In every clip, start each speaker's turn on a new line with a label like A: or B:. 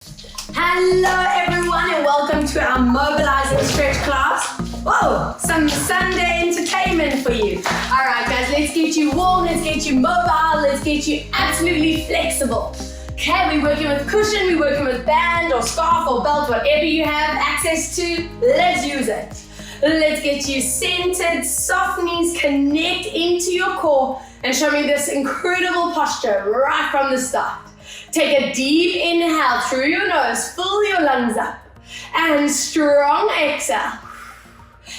A: Hello everyone and welcome to our mobilizing stretch class. Whoa, some Sunday entertainment for you. All right guys, let's get you warm, let's get you mobile, let's get you absolutely flexible. Okay, we're working with cushion, we're working with band or scarf or belt, whatever you have access to, let's use it. Let's get you centered, soft knees, connect into your core and show me this incredible posture right from the start. Take a deep inhale through your nose, fill your lungs up, and strong exhale.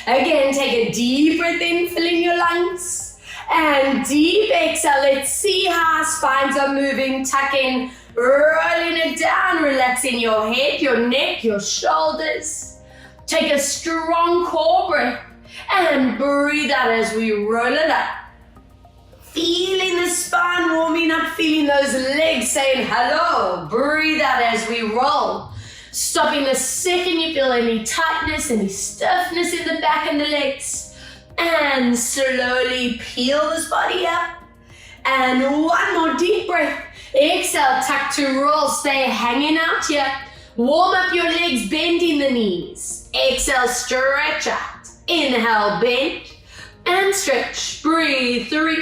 A: Again, take a deep breath in, filling your lungs, and deep exhale. Let's see how our spines are moving, tucking, rolling it down, relaxing your head, your neck, your shoulders. Take a strong core breath, and breathe out as we roll it up. Feeling the spine warming up, feeling those legs saying hello. Breathe out as we roll. Stopping the second you feel any tightness, any stiffness in the back and the legs. And slowly peel this body up. And one more deep breath. Exhale, tuck to roll. Stay hanging out here. Warm up your legs, bending the knees. Exhale, stretch out. Inhale, bend. And stretch. Breathe, 3.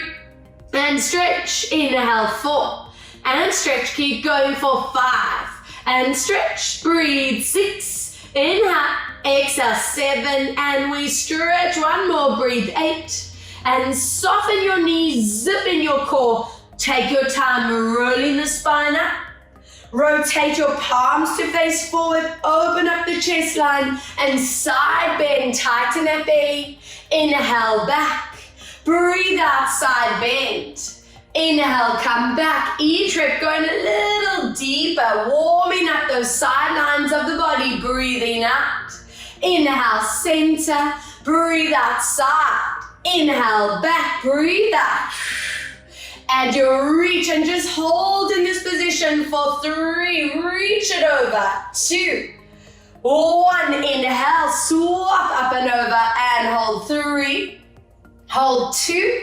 A: And stretch, inhale 4, and stretch, keep going for 5, and stretch, breathe 6, inhale, exhale 7, and we stretch, one more, breathe 8, and soften your knees, zip in your core, take your time rolling the spine up, rotate your palms to face forward, open up the chest line, and side bend, tighten that belly, inhale back. Breathe out, side bend. Inhale, come back. Each rep going a little deeper, warming up those sidelines of the body, breathing out. Inhale, center. Breathe out, side. Inhale, back. Breathe out. And you reach and just hold in this position for 3. Reach it over. 2. 1. Inhale, swap up and over and hold 3. Hold 2,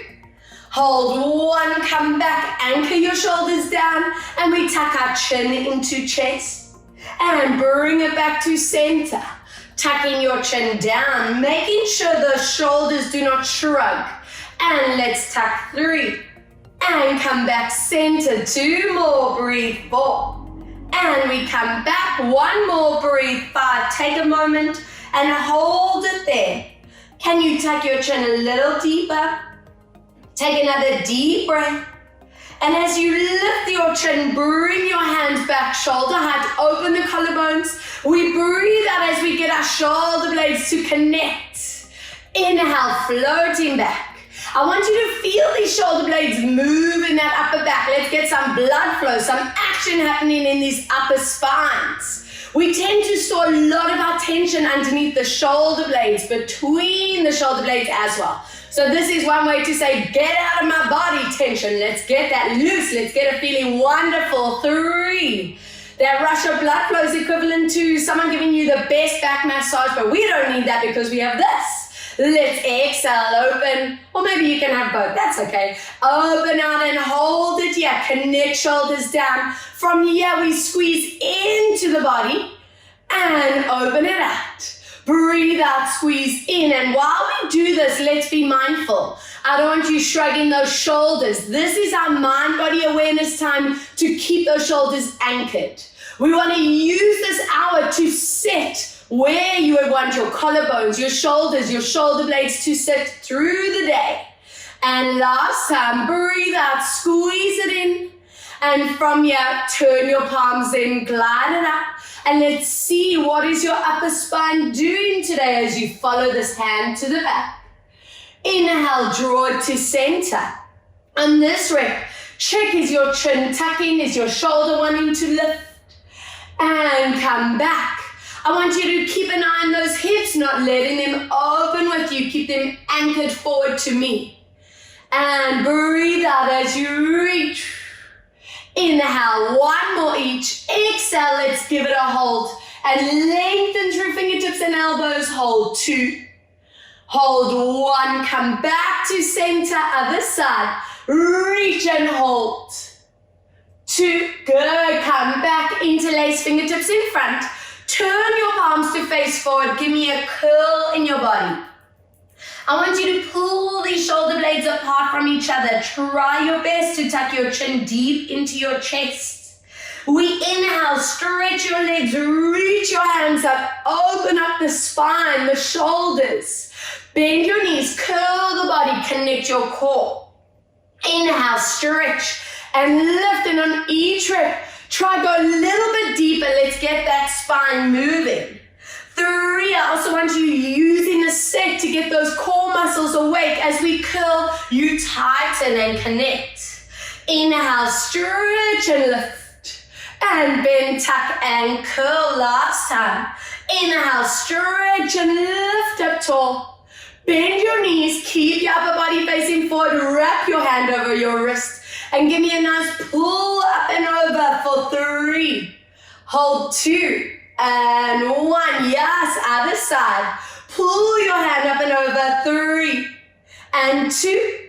A: hold 1, come back, anchor your shoulders down, and we tuck our chin into chest, and bring it back to center, tucking your chin down, making sure the shoulders do not shrug, and let's tuck 3, and come back center, 2 more, breathe 4, and we come back, 1 more, breathe 5, take a moment, and hold it there. Can you tuck your chin a little deeper? Take another deep breath. And as you lift your chin, bring your hands back, shoulder height, open the collarbones. We breathe out as we get our shoulder blades to connect. Inhale, floating back. I want you to feel these shoulder blades move in that upper back. Let's get some blood flow, some action happening in these upper spines. We tend to store a lot of our tension underneath the shoulder blades, between the shoulder blades as well. So this is one way to say, get out of my body tension. Let's get that loose. Let's get it feeling wonderful. 3. That rush of blood flow is equivalent to someone giving you the best back massage, but we don't need that because we have this. Let's exhale, open, or maybe you can have both, that's okay. Open out and hold it here, connect shoulders down. From here, we squeeze into the body and open it out. Breathe out, squeeze in, and while we do this, let's be mindful. I don't want you shrugging those shoulders. This is our mind-body awareness time to keep those shoulders anchored. We want to use this hour to sit where you would want your collarbones, your shoulders, your shoulder blades to sit through the day. And last time, breathe out, squeeze it in. And from here, turn your palms in, glide it up. And let's see what is your upper spine doing today as you follow this hand to the back. Inhale, draw it to center. On this rep, check, is your chin tucking? Is your shoulder wanting to lift? And come back. I want you to keep an eye on those hips, not letting them open with you. Keep them anchored forward to me. And breathe out as you reach. Inhale, 1 more each. Exhale, let's give it a hold. And lengthen through fingertips and elbows. Hold 2. Hold 1. Come back to center, other side. Reach and hold. 2, good, come back, interlace fingertips in front, turn your palms to face forward, give me a curl in your body. I want you to pull these shoulder blades apart from each other. Try your best to tuck your chin deep into your chest. We inhale, stretch your legs, reach your hands up, open up the spine, the shoulders. Bend your knees, curl the body, connect your core. Inhale, stretch and lift, and on each rep, try go a little bit deeper. Let's get that spine moving. 3, I also want you using the set to get those core muscles awake. As we curl, you tighten and connect. Inhale, stretch and lift. And bend, tuck and curl. Last time. Inhale, stretch and lift up tall. Bend your knees, keep your upper body facing forward. Wrap your hand over your wrist. And give me a nice pull up and over for 3. Hold 2. And 1, yes, other side. Pull your hand up and over, 3, and 2,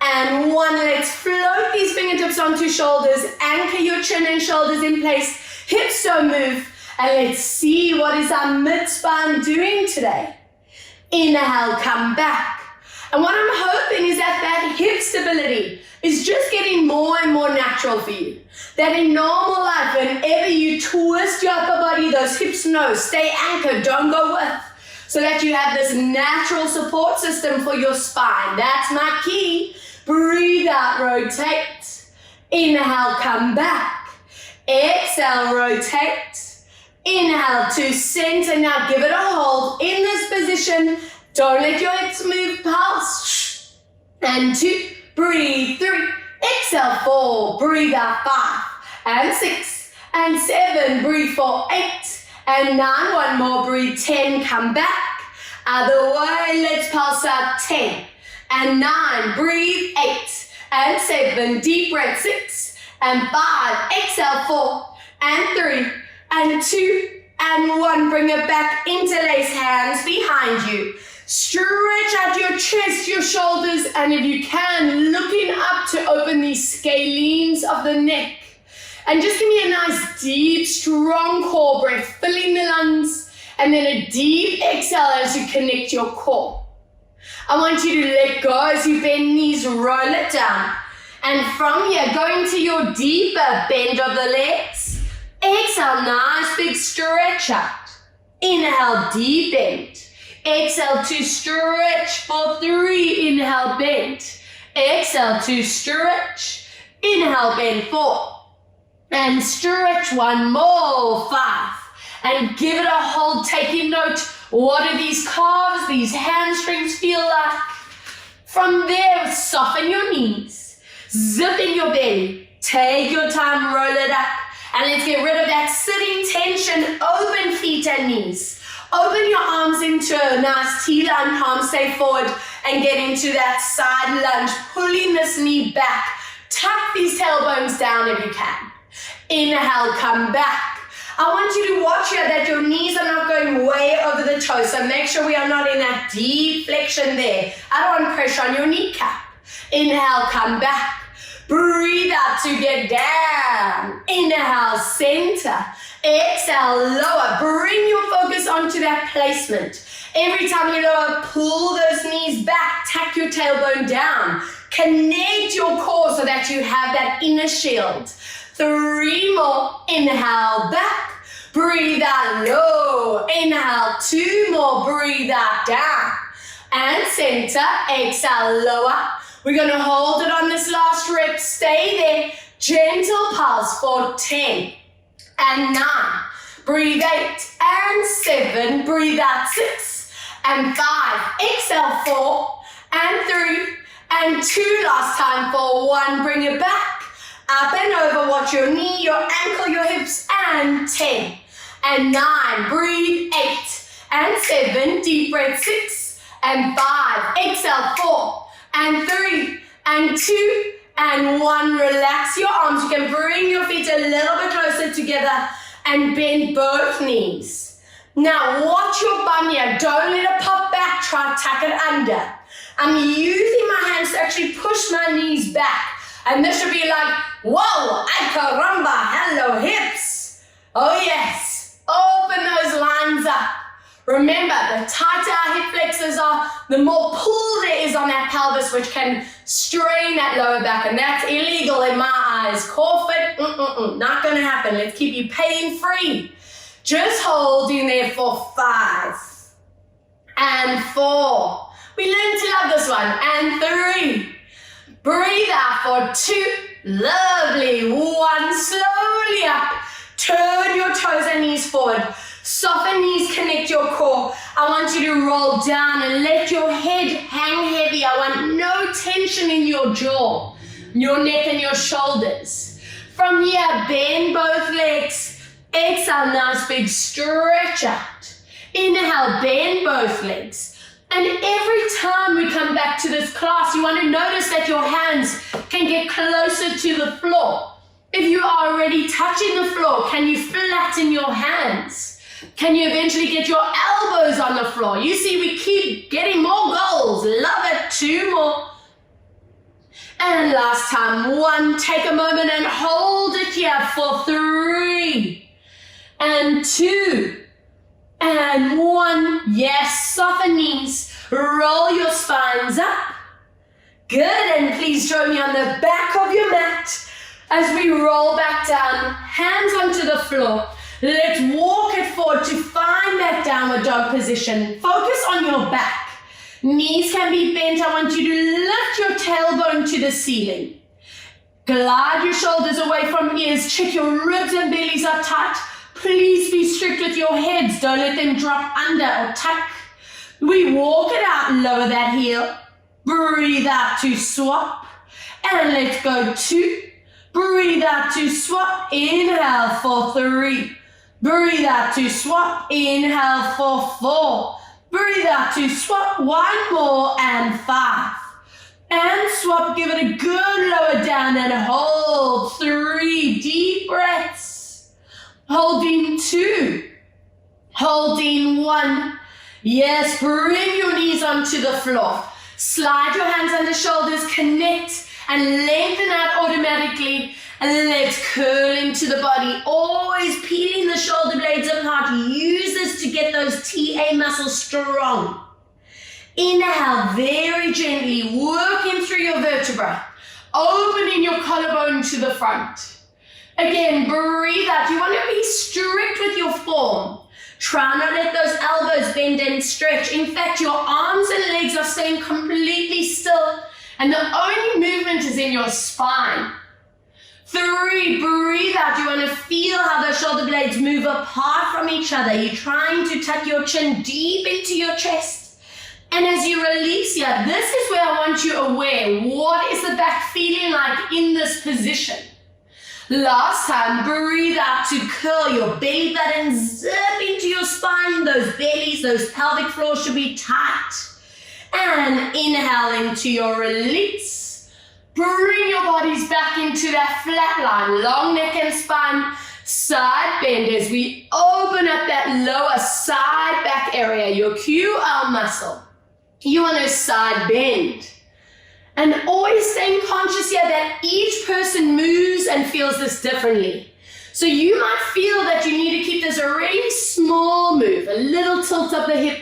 A: and 1. Let's float these fingertips onto shoulders, anchor your chin and shoulders in place, hips don't move, and let's see what is our mid-spine doing today. Inhale, come back. And what I'm hoping is that hip stability is just getting more and more natural for you. That in normal life, whenever you twist your upper body, those hips know, stay anchored, don't go with. So that you have this natural support system for your spine. That's my key. Breathe out, rotate. Inhale, come back. Exhale, rotate. Inhale to center. Now give it a hold in this position. Don't let your hips move past. And 2, breathe, 3. Exhale, 4, breathe out, 5, and 6, and 7, breathe for 8, and 9, one more, breathe, 10, come back, other way, let's pulse out, 10, and 9, breathe, 8, and 7, deep breath, 6, and 5, exhale, 4, and 3, and 2, and 1, bring it back, interlace hands behind you. Stretch out your chest, your shoulders, and if you can, looking up to open these scalenes of the neck. And just give me a nice, deep, strong core breath, filling the lungs, and then a deep exhale as you connect your core. I want you to let go as you bend knees, roll it down. And from here, going to your deeper bend of the legs. Exhale, nice big stretch out. Inhale, deep bend. Exhale to stretch for 3, inhale, bend. Exhale to stretch, inhale, bend, 4. And stretch, 1 more, 5. And give it a hold, taking note, what do these calves, these hamstrings feel like? From there, soften your knees, zip in your belly, take your time, roll it up. And let's get rid of that sitting tension, open feet and knees. Open your arms into a nice T-line, palms stay forward, and get into that side lunge, pulling this knee back. Tuck these tailbones down if you can. Inhale, come back. I want you to watch here that your knees are not going way over the toes, so make sure we are not in that deep flexion there. I don't want pressure on your kneecap. Inhale, come back. Breathe out to get down. Inhale, center. Exhale, lower. Bring your focus onto that placement. Every time you lower, pull those knees back. Tuck your tailbone down. Connect your core so that you have that inner shield. 3 more. Inhale, back. Breathe out, low. Inhale, 2 more. Breathe out, down. And center. Exhale, lower. We're going to hold it on this last rep. Stay there. Gentle pulse for 10. And 9, breathe 8, and 7, breathe out 6, and 5, exhale 4, and 3, and 2, last time for 1, bring it back, up and over, watch your knee, your ankle, your hips, and 10, and 9, breathe 8, and 7, deep breath 6, and 5, exhale 4, and 3, and 2, and 1, relax your arms. You can bring your feet a little bit closer together and bend both knees. Now watch your bum here. Don't let it pop back. Try to tuck it under. I'm using my hands to actually push my knees back. And this should be like, whoa, ay caramba, hello hips. Oh yes, open those lines up. Remember, the tighter our hip flexors are, the more pull there is on that pelvis, which can strain that lower back, and that's illegal in my eyes. Core fit, not gonna happen. Let's keep you pain-free. Just hold in there for 5 and 4. We learn to love this one. And 3. Breathe out for 2. Lovely. 1. Slowly up. Turn your toes and knees forward. Soften knees, connect your core. I want you to roll down and let your head hang heavy. I want no tension in your jaw, your neck and your shoulders. From here, bend both legs. Exhale, nice big stretch out. Inhale, bend both legs. And every time we come back to this class, you want to notice that your hands can get closer to the floor. If you are already touching the floor, can you flatten your hands? Can you eventually get your elbows on the floor? You see, we keep getting more goals. Love it. 2 more. And last time. 1. Take a moment and hold it here for 3. And 2. And 1. Yes, soften knees. Roll your spines up. Good. And please join me on the back of your mat as we roll back down. Hands onto the floor. Let's walk it forward to find that downward dog position. Focus on your back. Knees can be bent. I want you to lift your tailbone to the ceiling. Glide your shoulders away from ears. Check your ribs and bellies are tight. Please be strict with your heads. Don't let them drop under or tuck. We walk it out, lower that heel. Breathe out to swap. And let's go 2. Breathe out to swap. Inhale for 3. Breathe out to swap. Inhale for 4. Breathe out to swap. 1 more and 5. And swap. Give it a good lower down and hold. 3 deep breaths. Holding 2. Holding 1. Yes, bring your knees onto the floor. Slide your hands under shoulders. Connect and lengthen out automatically. And let's curl into the body, always peeling the shoulder blades apart. Use this to get those TA muscles strong. Inhale very gently, working through your vertebra, opening your collarbone to the front. Again, breathe out. You want to be strict with your form. Try not to let those elbows bend and stretch. In fact, your arms and legs are staying completely still, and the only movement is in your spine. 3, breathe out. You want to feel how the shoulder blades move apart from each other. You're trying to tuck your chin deep into your chest. And as you release here, this is where I want you aware. What is the back feeling like in this position? Last time, breathe out to curl your belly button, zip into your spine. Those bellies, those pelvic floors should be tight. And inhale into your release. Bring your bodies back into that flat line, long neck and spine, side bend as we open up that lower side back area, your QL muscle. You want to side bend. And always staying conscious here that each person moves and feels this differently. So you might feel that you need to keep this a really small move, a little tilt of the hip,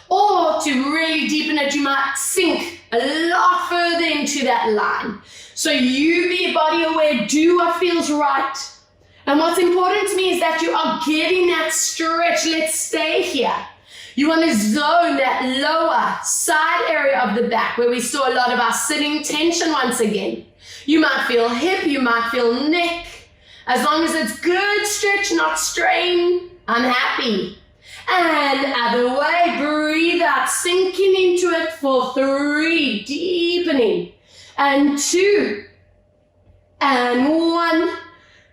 A: or to really deepen it, you might sink a lot further into that line. So you be body aware, do what feels right. And what's important to me is that you are getting that stretch. Let's stay here. You want to zone that lower side area of the back where we saw a lot of our sitting tension once again. You might feel hip, you might feel neck. As long as it's good stretch, not strain, I'm happy. And other way, breathe out, sinking into it for 3, deepening. And 2, and 1.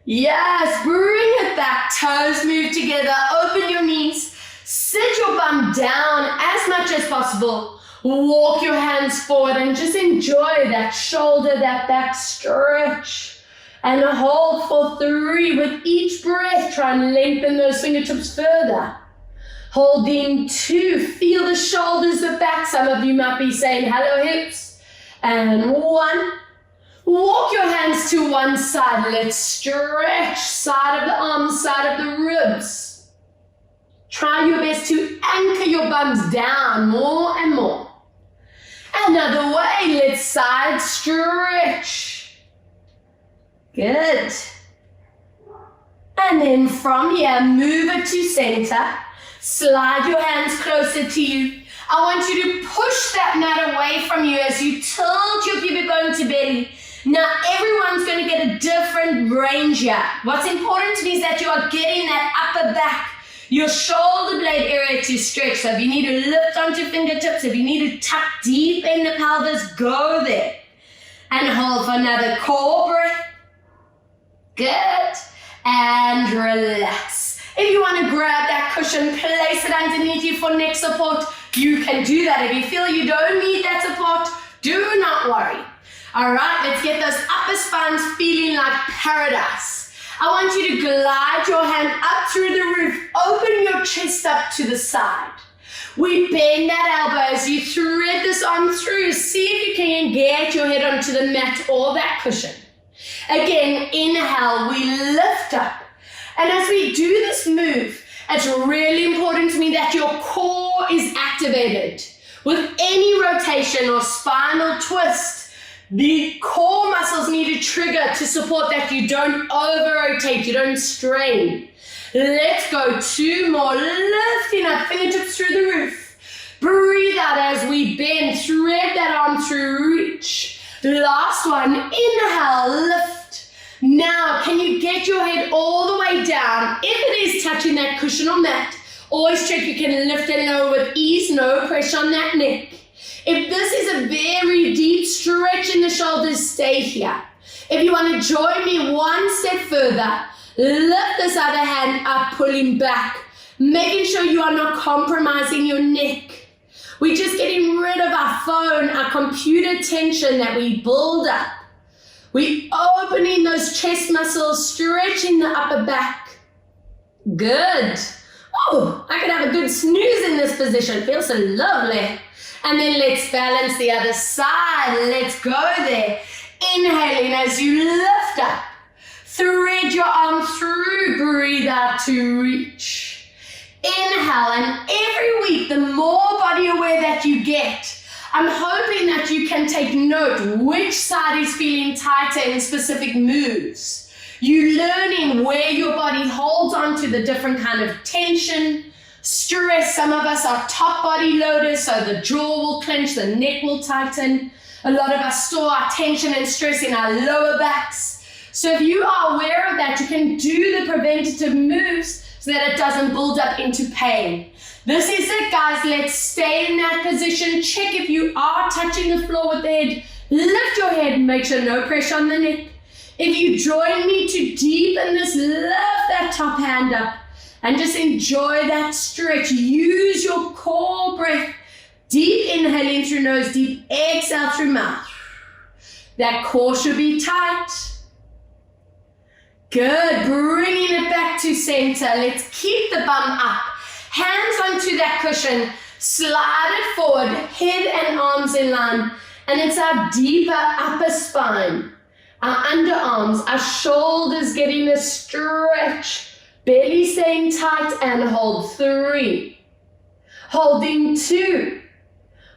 A: Yes, bring it back, toes move together, open your knees, sit your bum down as much as possible, walk your hands forward and just enjoy that shoulder, that back stretch. And hold for 3 with each breath, try and lengthen those fingertips further. Holding 2, feel the shoulders, the back. Some of you might be saying, hello hips. And 1. Walk your hands to one side. Let's stretch side of the arms, side of the ribs. Try your best to anchor your bums down more and more. Another way, let's side stretch. Good. And then from here, move it to center. Slide your hands closer to you. I want you to push that mat away from you as you tilt your pubic bone to belly. Now everyone's going to get a different range here. What's important to me is that you are getting that upper back, your shoulder blade area to stretch. So if you need to lift onto fingertips, if you need to tuck deep in the pelvis, go there. And hold for another core breath. Good. And relax. If you want to grab that cushion, place it underneath you for neck support, you can do that. If you feel you don't need that support, do not worry. All right, let's get those upper spines feeling like paradise. I want you to glide your hand up through the roof. Open your chest up to the side. We bend that elbow as you thread this arm through. See if you can get your head onto the mat or that cushion. Again, inhale, we lift up. And as we do this move, it's really important to me that your core is activated. With any rotation or spinal twist, the core muscles need to trigger to support that you don't over-rotate, you don't strain. Let's go 2 more, lifting up, fingertips through the roof. Breathe out as we bend, thread that arm through, reach. Last one, inhale, lift. Now, can you get your head all the way down? If it is touching that cushion or mat, always check you can lift and lower with ease, no pressure on that neck. If this is a very deep stretch in the shoulders, stay here. If you want to join me one step further, lift this other hand up, pulling back, making sure you are not compromising your neck. We're just getting rid of our phone, our computer tension that we build up. We're opening those chest muscles, stretching the upper back. Good. Oh, I could have a good snooze in this position. Feels so lovely. And then let's balance the other side. Let's go there. Inhaling as you lift up. Thread your arm through. Breathe out to reach. Inhale, and every week, the more body aware that you get, I'm hoping that you can take note which side is feeling tighter in specific moves. You learning where your body holds on to the different kind of tension, stress. Some of us are top body loaders, so the jaw will clench, the neck will tighten. A lot of us store our tension and stress in our lower backs. So if you are aware of that, you can do the preventative moves so that it doesn't build up into pain. This is it, guys. Let's stay in that position. Check if you are touching the floor with the head. Lift your head, make sure no pressure on the neck. If you join me to deepen this, lift that top hand up and just enjoy that stretch. Use your core breath. Deep inhaling through nose, deep exhale through mouth. That core should be tight. Good, bringing it back to center. Let's keep the bum up. Hands onto that cushion. Slide it forward, head and arms in line. And it's our deeper upper spine. Our underarms, our shoulders getting a stretch. Belly staying tight and hold 3. Holding 2.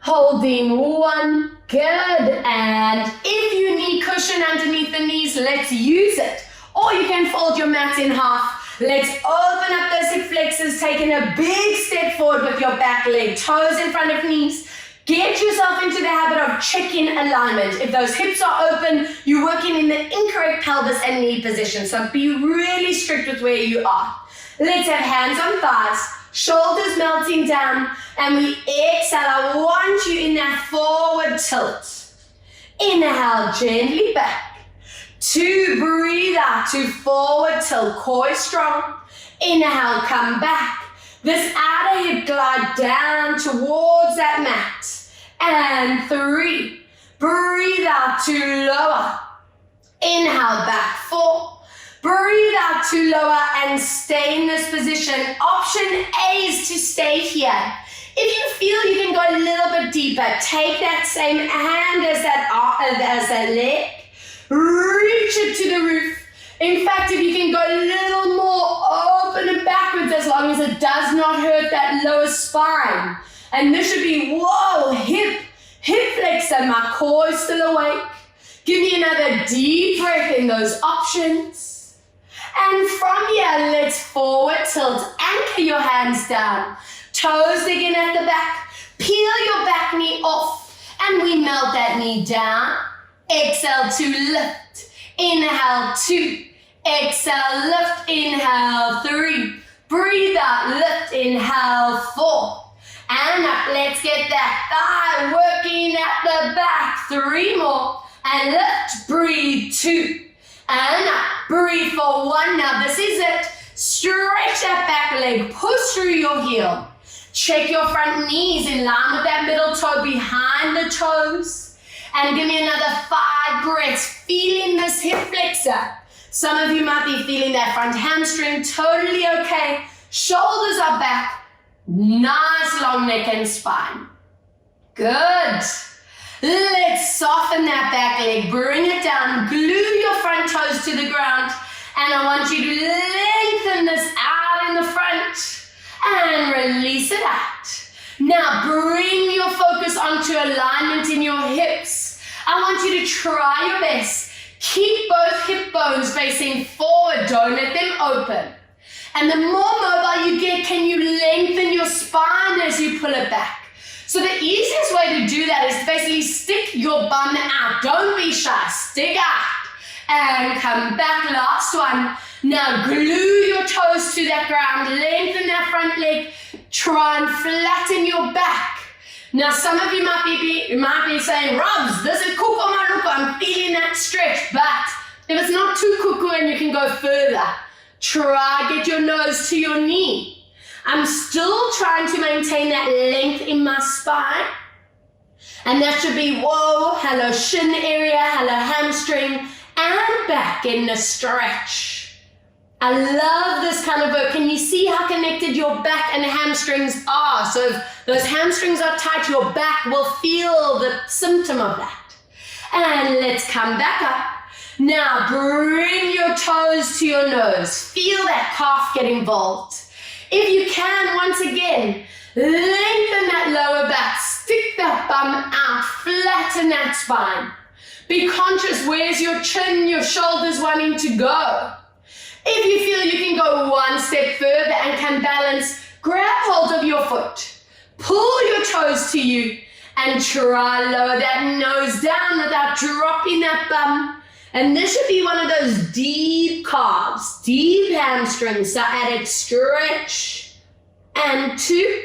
A: Holding 1. Good. And if you need cushion underneath the knees, let's use it. Or you can fold your mat in half. Let's open up those hip flexors, taking a big step forward with your back leg, toes in front of knees. Get yourself into the habit of chicken alignment. If those hips are open, you're working in the incorrect pelvis and knee position. So be really strict with where you are. Let's have hands on thighs, shoulders melting down, and we exhale. I want you in that forward tilt. Inhale, gently back. 2, breathe out to forward tilt, core is strong. Inhale, come back. This outer hip glide down towards that mat. And 3, breathe out to lower. Inhale, back 4. Breathe out to lower and stay in this position. Option A is to stay here. If you feel you can go a little bit deeper, take that same hand as that leg. reach it to the roof. In fact, if you can go a little more open and backwards, as long as it does not hurt that lower spine. And this should be, whoa, hip flexor, my core is still awake. Give me another deep breath in those options. And from here, let's forward tilt, anchor your hands down. Toes digging at the back, peel your back knee off, and we melt that knee down. Exhale to lift, inhale 2, exhale, lift, inhale 3, breathe out, lift, inhale 4, and up, let's get that thigh working at the back, 3 more, and lift, breathe 2, and up, breathe for 1, now this is it, stretch that back leg, push through your heel, check your front knees in line with that middle toe behind the toes, and give me another 5 breaths, feeling this hip flexor. Some of you might be feeling that front hamstring, totally okay. Shoulders are back, nice long neck and spine. Good. Let's soften that back leg, bring it down, glue your front toes to the ground, and I want you to lengthen this out in the front and release it out. Now bring your focus onto alignment in your hips. I want you to try your best. Keep both hip bones facing forward, don't let them open. And the more mobile you get, can you lengthen your spine as you pull it back? So the easiest way to do that is to basically stick your bum out. Don't be shy, stick out. And come back, last one. Now glue your toes to that ground, lengthen that front leg, try and flatten your back. Now some of you might be saying, Robs, this is cuckoo maruku, I'm feeling that stretch, but if it's not too cuckoo and you can go further, try get your nose to your knee. I'm still trying to maintain that length in my spine. And that should be, whoa, hello shin area, hello hamstring, and back in the stretch. I love this kind of work. Can you see how connected your back and hamstrings are? So if those hamstrings are tight, your back will feel the symptom of that. And let's come back up. Now bring your toes to your nose. Feel that calf get involved. If you can, once again, lengthen that lower back. Stick that bum out. Flatten that spine. Be conscious, where's your chin, your shoulders wanting to go? If you feel you can go one step further and can balance, grab hold of your foot, pull your toes to you, and try lower that nose down without dropping that bum. And this should be one of those deep calves, deep hamstrings. So added stretch, and 2,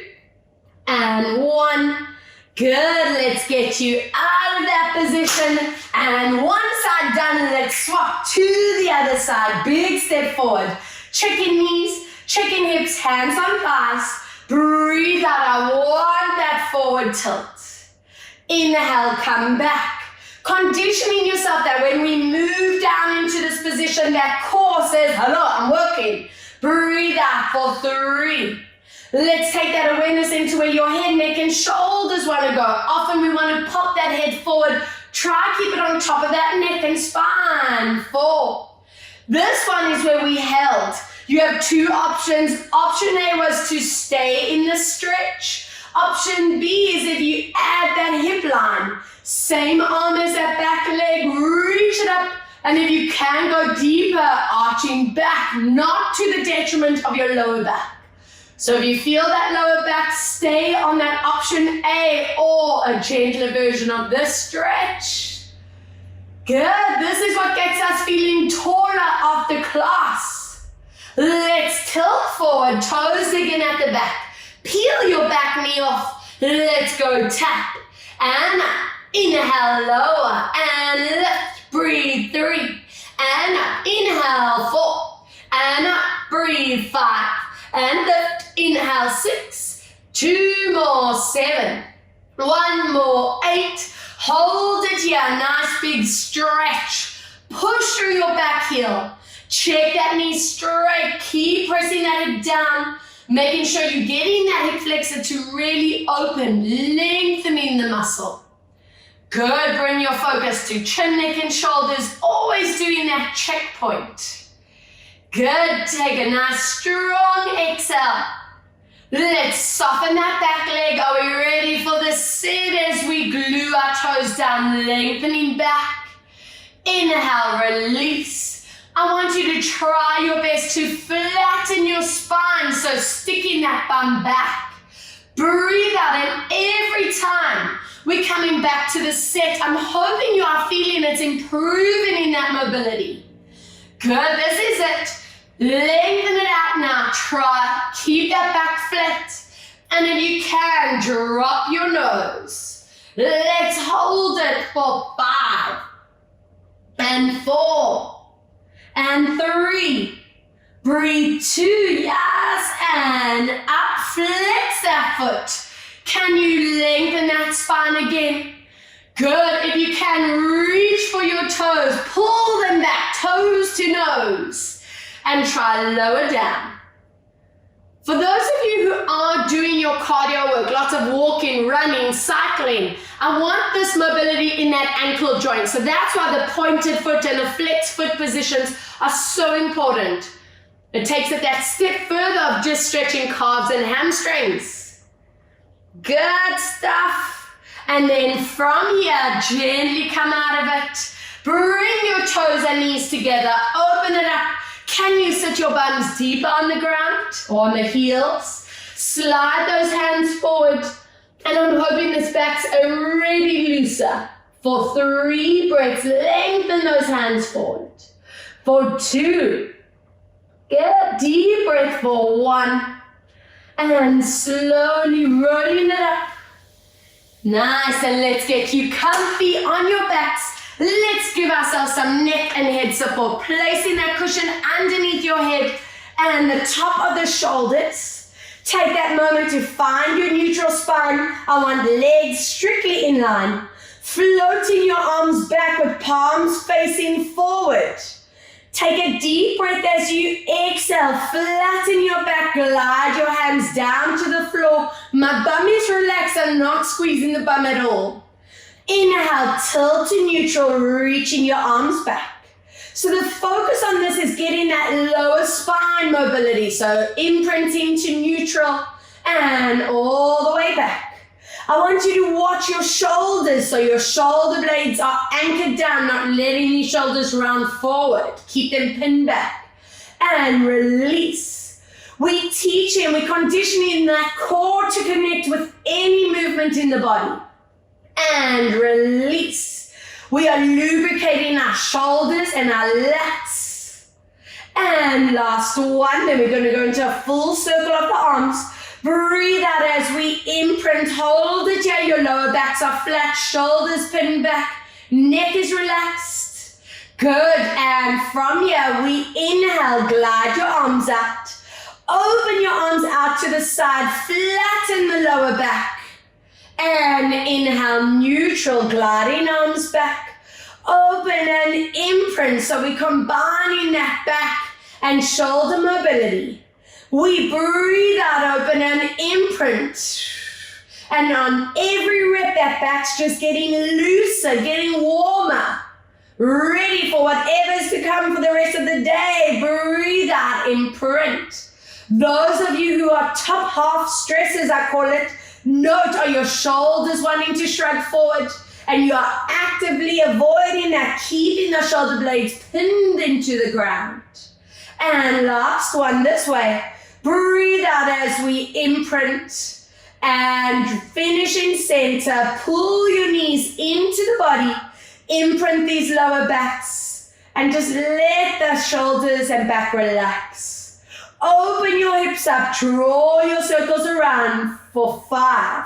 A: and 1. Good, let's get you out of that position. And one side done, let's swap to the other side. Big step forward. Chicken knees, chicken hips, hands on thighs. Breathe out, I want that forward tilt. Inhale, come back. Conditioning yourself that when we move down into this position, that core says, hello, I'm working. Breathe out for 3. Let's take that awareness into where your head, neck, and shoulders want to go. Often we want to pop that head forward. Try keep it on top of that neck and spine. 4. This one is where we held. You have 2 options. Option A was to stay in the stretch. Option B is if you add that hip line. Same arm as that back leg. Reach it up. And if you can go deeper, arching back, not to the detriment of your lower back. So if you feel that lower back, stay on that option A or a gentler version of this stretch. Good, this is what gets us feeling taller after class. Let's tilt forward, toes digging at the back. Peel your back knee off. Let's go tap. And up. Inhale, lower and lift. Breathe 3. And up. Inhale, 4. And up. Breathe 5. And lift. Inhale, 6, 2 more, 7, 1 more, 8, hold it here, nice big stretch, push through your back heel, check that knee straight, keep pressing that hip down, making sure you're getting that hip flexor to really open, lengthening the muscle. Good, bring your focus to chin, neck, and shoulders, always doing that checkpoint. Good, take a nice strong exhale. Let's soften that back leg. Are we ready for the sit as we glue our toes down, lengthening back? Inhale, release. I want you to try your best to flatten your spine, so sticking that bum back. Breathe out, and every time we're coming back to the set, I'm hoping you are feeling it's improving in that mobility. Good, this is it. Lengthen it out now. Try, keep that back flat. And if you can, drop your nose. Let's hold it for 5 and 4 and 3. Breathe 2, yes, and up, flex that foot. Can you lengthen that spine again? Good, if you can, reach for your toes, pull them back, toes to nose, and try lower down. For those of you who are doing your cardio work, lots of walking, running, cycling, I want this mobility in that ankle joint. So that's why the pointed foot and the flex foot positions are so important. It takes it that step further of just stretching calves and hamstrings. Good stuff. And then from here, gently come out of it. Bring your toes and knees together. Open it up. Can you sit your bums deeper on the ground or on the heels? Slide those hands forward. And I'm hoping this back's already looser. For 3 breaths, lengthen those hands forward. For 2, get a deep breath for 1. And slowly rolling it up. Nice, and let's get you comfy on your backs. Let's give ourselves some neck and head support. Placing that cushion underneath your head and the top of the shoulders. Take that moment to find your neutral spine. I want legs strictly in line. Floating your arms back with palms facing forward. Take a deep breath as you exhale. Flatten your back. Glide your hands down to the floor. My bum is relaxed. I'm not squeezing the bum at all. Inhale, tilt to neutral, reaching your arms back. So the focus on this is getting that lower spine mobility. So imprinting to neutral and all the way back. I want you to watch your shoulders. So your shoulder blades are anchored down, not letting your shoulders round forward. Keep them pinned back. And release. We teach and we're conditioning that core to connect with any movement in the body. And release. We are lubricating our shoulders and our lats. And last one, then we're going to go into a full circle of the arms. Breathe out as we imprint. Hold it here. Your lower backs are flat, shoulders pinned back, neck is relaxed. Good. And from here, we inhale, glide your arms out. Open your arms out to the side, flatten the lower back. And inhale, neutral, gliding arms back. Open and imprint. So we're combining that back and shoulder mobility. We breathe out, open and imprint. And on every rep, that back's just getting looser, getting warmer. Ready for whatever's to come for the rest of the day. Breathe out, imprint. Those of you who are top half stressors, I call it, note, are your shoulders wanting to shrug forward? And you are actively avoiding that, keeping the shoulder blades pinned into the ground. And last one, this way. Breathe out as we imprint. And finish in center. Pull your knees into the body. Imprint these lower backs. And just let the shoulders and back relax. Open your hips up, draw your circles around for 5.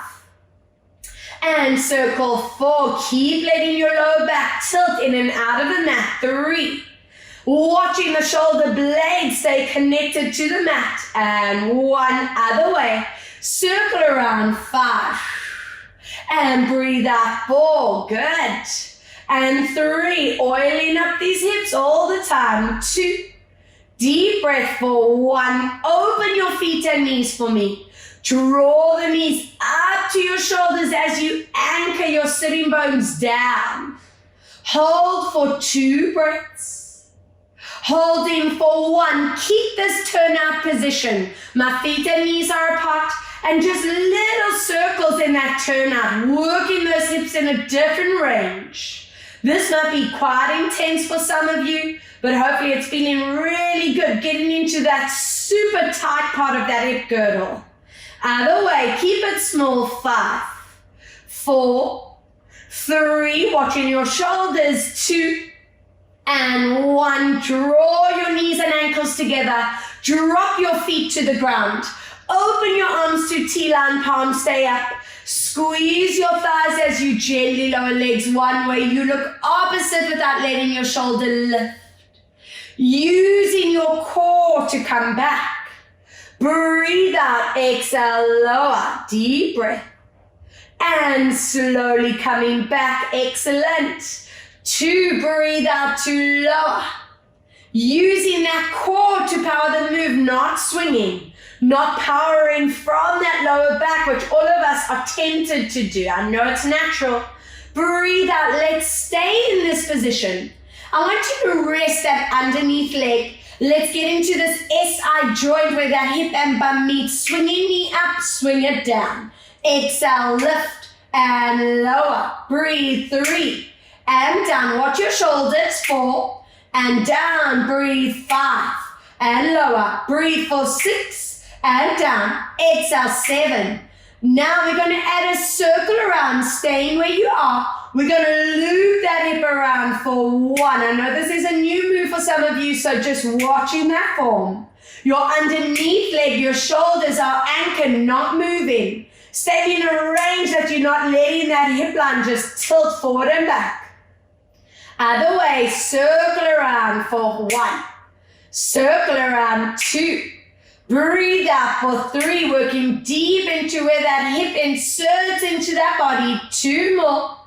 A: And circle 4. Keep letting your lower back tilt in and out of the mat. 3. Watching the shoulder blades stay connected to the mat. And 1 other way. Circle around 5. And breathe out 4. Good. And 3. Oiling up these hips all the time. 2. Deep breath for 1. Open your feet and knees for me. Draw the knees up to your shoulders as you anchor your sitting bones down. Hold for 2 breaths. Holding for 1. Keep this turnout position. My feet and knees are apart, and just little circles in that turnout, working those hips in a different range. This might be quite intense for some of you, but hopefully it's feeling really good, getting into that super tight part of that hip girdle. Either way, keep it small. 5, 4, 3, watching your shoulders. 2, and 1. Draw your knees and ankles together. Drop your feet to the ground. Open your arms to T-line, palms stay up. Squeeze your thighs as you gently lower legs one way. You look opposite without letting your shoulder lift. Using your core to come back. Breathe out, exhale, lower. Deep breath. And slowly coming back. Excellent. 2, breathe out to lower. Using that core to power the move, not swinging, not powering from that lower back, which all of us are tempted to do. I know it's natural. Breathe out. Let's stay in this position. I want you to rest that underneath leg. Let's get into this SI joint where that hip and bum meet. Swinging knee up, swing it down. Exhale, lift and lower. Breathe. 3 and down. Watch your shoulders. 4 and down. Breathe. 5 and lower. Breathe for 6 and down. Exhale. 7. Now we're going to add a circle around, staying where you are. We're going to loop that hip around for 1. I know this is a new move for some of you, so just watching that form. Your underneath leg, your shoulders are anchored, not moving. Stay in a range that you're not letting that hip line just tilt forward and back. Other way, circle around for 1. Circle around 2. Breathe out for 3, working deep into where that hip inserts into that body. 2 more.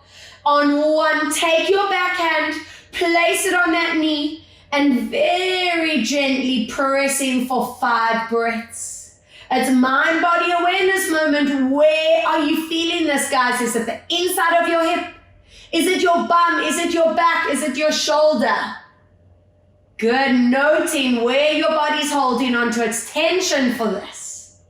A: On 1, take your backhand, place it on that knee, and very gently pressing for 5 breaths. It's mind-body awareness moment. Where are you feeling this, guys? Is it the inside of your hip? Is it your bum? Is it your back? Is it your shoulder? Good. Noting where your body's holding onto its tension for this.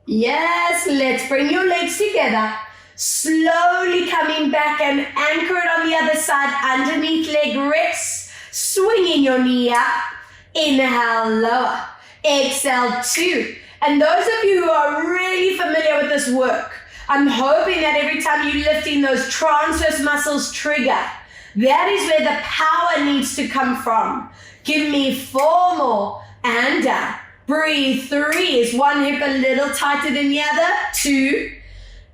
A: Yes, let's bring your legs together. Slowly coming back and anchor it on the other side. Underneath leg rests. Swinging your knee up. Inhale, lower. Exhale, 2. And those of you who are really familiar with this work, I'm hoping that every time you're lifting, those transverse muscles trigger. That is where the power needs to come from. Give me 4 more and down. Breathe. 3. Is one hip a little tighter than the other? 2.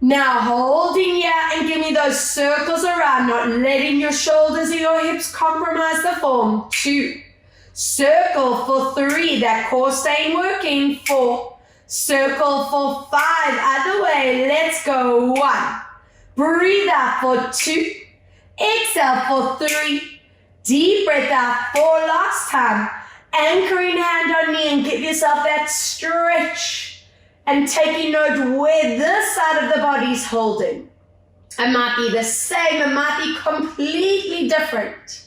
A: Now holding here and give me those circles around, not letting your shoulders or your hips compromise the form. 2. Circle for 3. That core staying working. 4. Circle for 5. Other way. Let's go. 1. Breathe out for 2. Exhale for 3. Deep breath out 4 last time. Anchoring hand on knee and give yourself that stretch. And taking note where this side of the body is holding. It might be the same, it might be completely different.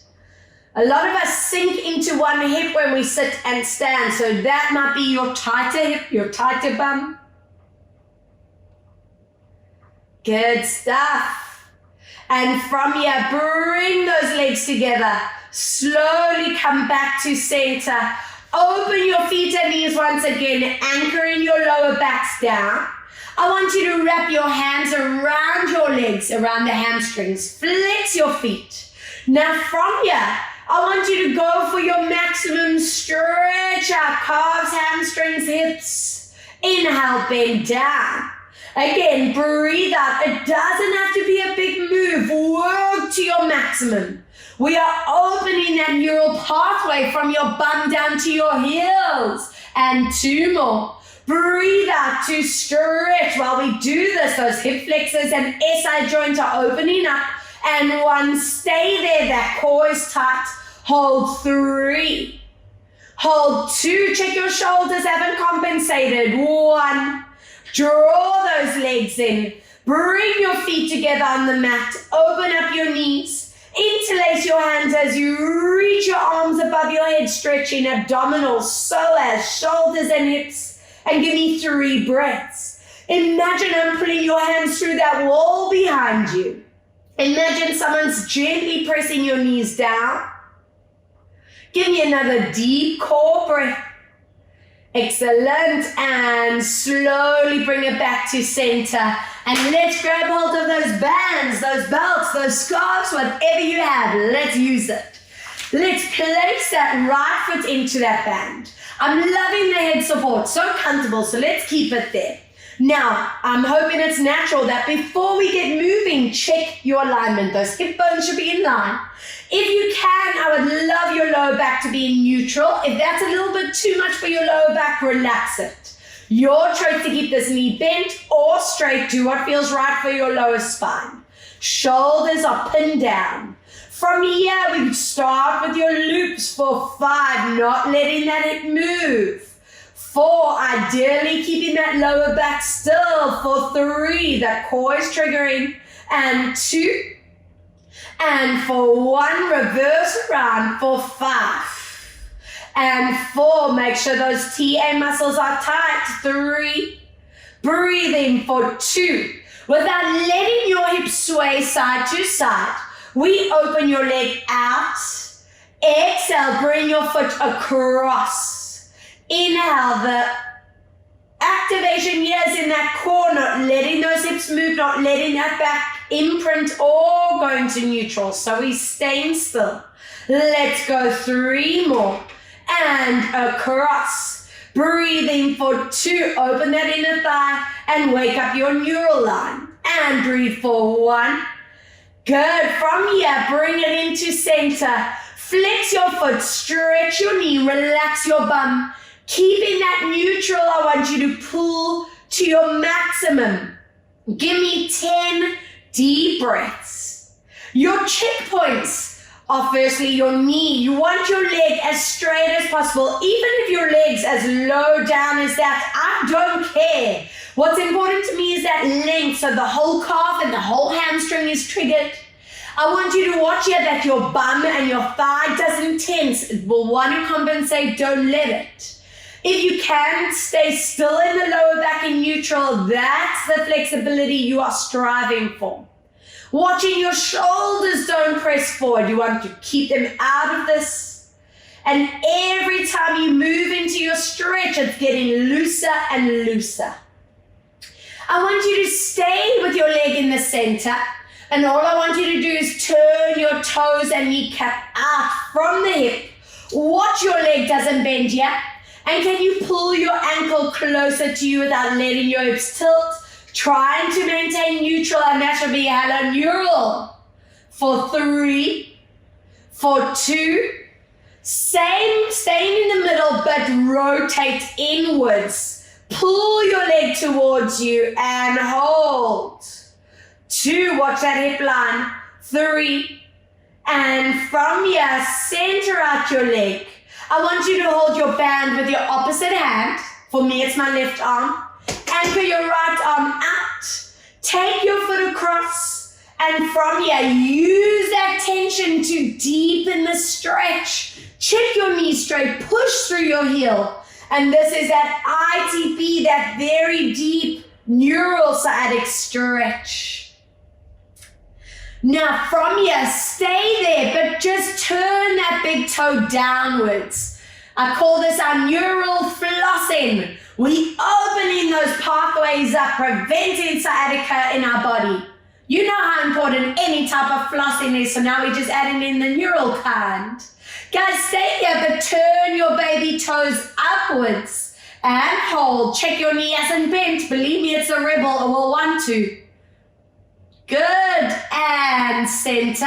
A: A lot of us sink into one hip when we sit and stand, so that might be your tighter hip, your tighter bum. Good stuff. And from here, bring those legs together. Slowly come back to center. Open your feet and knees once again, anchoring your lower backs down. I want you to wrap your hands around your legs, around the hamstrings. Flex your feet. Now from here, I want you to go for your maximum stretch out, calves, hamstrings, hips. Inhale, bend down. Again, breathe out. It doesn't have to be a big move. Work to your maximum. We are opening that neural pathway from your bum down to your heels. And 2 more. Breathe out to stretch. While we do this, those hip flexors and SI joints are opening up. And 1, stay there. That core is tight. Hold 3. Hold 2. Check your shoulders haven't compensated. 1. Draw those legs in. Bring your feet together on the mat. Open up your knees. Interlace your hands as you reach your arms above your head, stretching abdominals, psoas, shoulders and hips. And give me 3 breaths. Imagine I'm pulling your hands through that wall behind you. Imagine someone's gently pressing your knees down. Give me another deep core breath. Excellent. And slowly bring it back to center. And let's grab hold of those bands, those belts, those scarves, whatever you have. Let's use it. Let's place that right foot into that band. I'm loving the head support, so comfortable, so let's keep it there. Now, I'm hoping it's natural that before we get moving, check your alignment. Those hip bones should be in line. If you can, I would love your lower back to be in neutral. If that's a little bit too much for your lower back, relax it. Your choice to keep this knee bent or straight. Do what feels right for your lower spine. Shoulders are pinned down. From here, we start with your loops for 5, not letting that hip move. 4, ideally keeping that lower back still. For 3, that core is triggering. And 2. And for 1, reverse around for 5. And 4, make sure those TA muscles are tight. 3, breathing for 2. Without letting your hips sway side to side, we open your leg out. Exhale, bring your foot across. Inhale, the activation here is in that core, not letting those hips move, not letting that back imprint or going to neutral. So we're staying still. Let's go 3 more. And across. Breathing for 2. Open that inner thigh and wake up your neural line. And breathe for 1. Good. From here, bring it into center. Flex your foot, stretch your knee, relax your bum. Keeping that neutral, I want you to pull to your maximum. Give me 10 deep breaths. Your checkpoints are firstly your knee. You want your leg as straight as possible. Even if your leg's as low down as that, I don't care. What's important to me is that length, so the whole calf and the whole hamstring is triggered. I want you to watch here that your bum and your thigh doesn't tense. It will want to compensate, don't let it. If you can, stay still in the lower back in neutral. That's the flexibility you are striving for. Watching your shoulders don't press forward. You want to keep them out of this. And every time you move into your stretch, it's getting looser and looser. I want you to stay with your leg in the center. And all I want you to do is turn your toes and kneecap out from the hip. Watch your leg doesn't bend yet. And can you pull your ankle closer to you without letting your hips tilt? Trying to maintain neutral, and that should be hello neural. For 3, for 2, staying in the middle, but rotate inwards. Pull your leg towards you and hold. 2, watch that hip line. 3, and from here, center out your leg. I want you to hold your band with your opposite hand. For me, it's my left arm. Anchor your right arm out. Take your foot across. And from here, use that tension to deepen the stretch. Check your knee straight. Push through your heel. And this is that ITP, that very deep neural sciatic stretch. Now from here, stay there, but just turn that big toe downwards. I call this our neural flossing. We opening those pathways up, preventing sciatica in our body. You know how important any type of flossing is, so now we're just adding in the neural kind. Guys, stay here, but turn your baby toes upwards and hold. Check your knee hasn't bent. Believe me, it's a rebel, it will want to. Good, and center.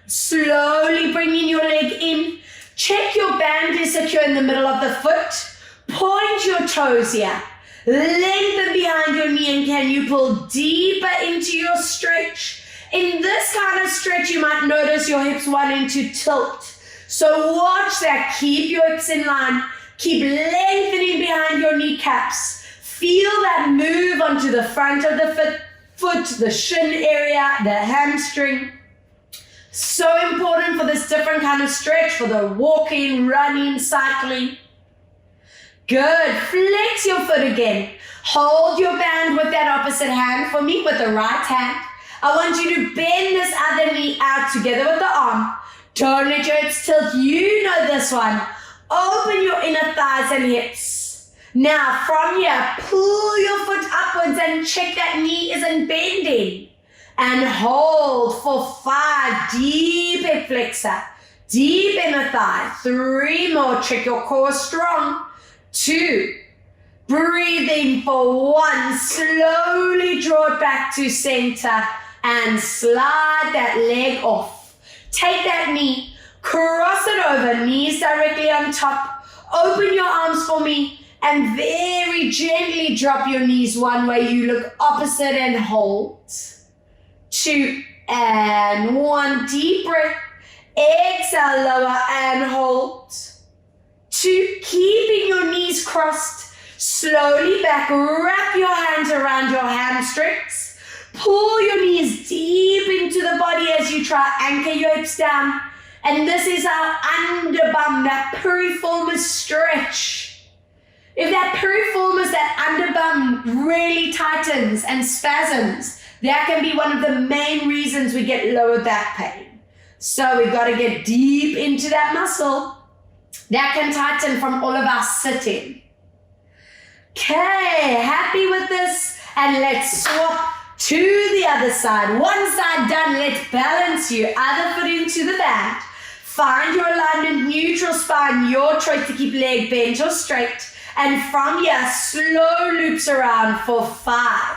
A: Slowly bringing your leg in. Check your band is secure in the middle of the foot. Point your toes here. Lengthen behind your knee, and can you pull deeper into your stretch? In this kind of stretch, you might notice your hips wanting to tilt. So watch that. Keep your hips in line. Keep lengthening behind your kneecaps. Feel that move onto the front of the foot, the shin area, the hamstring. So important for this different kind of stretch, for the walking, running, cycling. Good. Flex your foot again. Hold your band with that opposite hand for me, with the right hand. I want you to bend this other knee out together with the arm. Don't let your hips tilt. You know this one. Open your inner thighs and hips. Now from here, pull your foot upwards and check that knee isn't bending. And hold for 5. Deep hip flexor. Deep inner thigh. 3 more. Check your core strong. 2. Breathe in for 1. Slowly draw it back to center and slide that leg off. Take that knee, cross it over, knees directly on top. Open your arms for me and very gently drop your knees one way. You look opposite and hold. 2 and 1. Deep breath. Exhale, lower and hold. 2. Keeping your knees crossed. Slowly back, wrap your hands around your hamstrings. Pull your knees deep into the body as you try anchor your hips down. And this is our underbum, that piriformis stretch. If that piriformis, that underbum really tightens and spasms, that can be one of the main reasons we get lower back pain. So we've got to get deep into that muscle. That can tighten from all of our sitting. Okay, happy with this? And let's swap to the other side. One side done, let's balance you. Other foot into the band. Find your alignment, neutral spine, your choice to keep leg bent or straight. And from here, slow loops around for 5.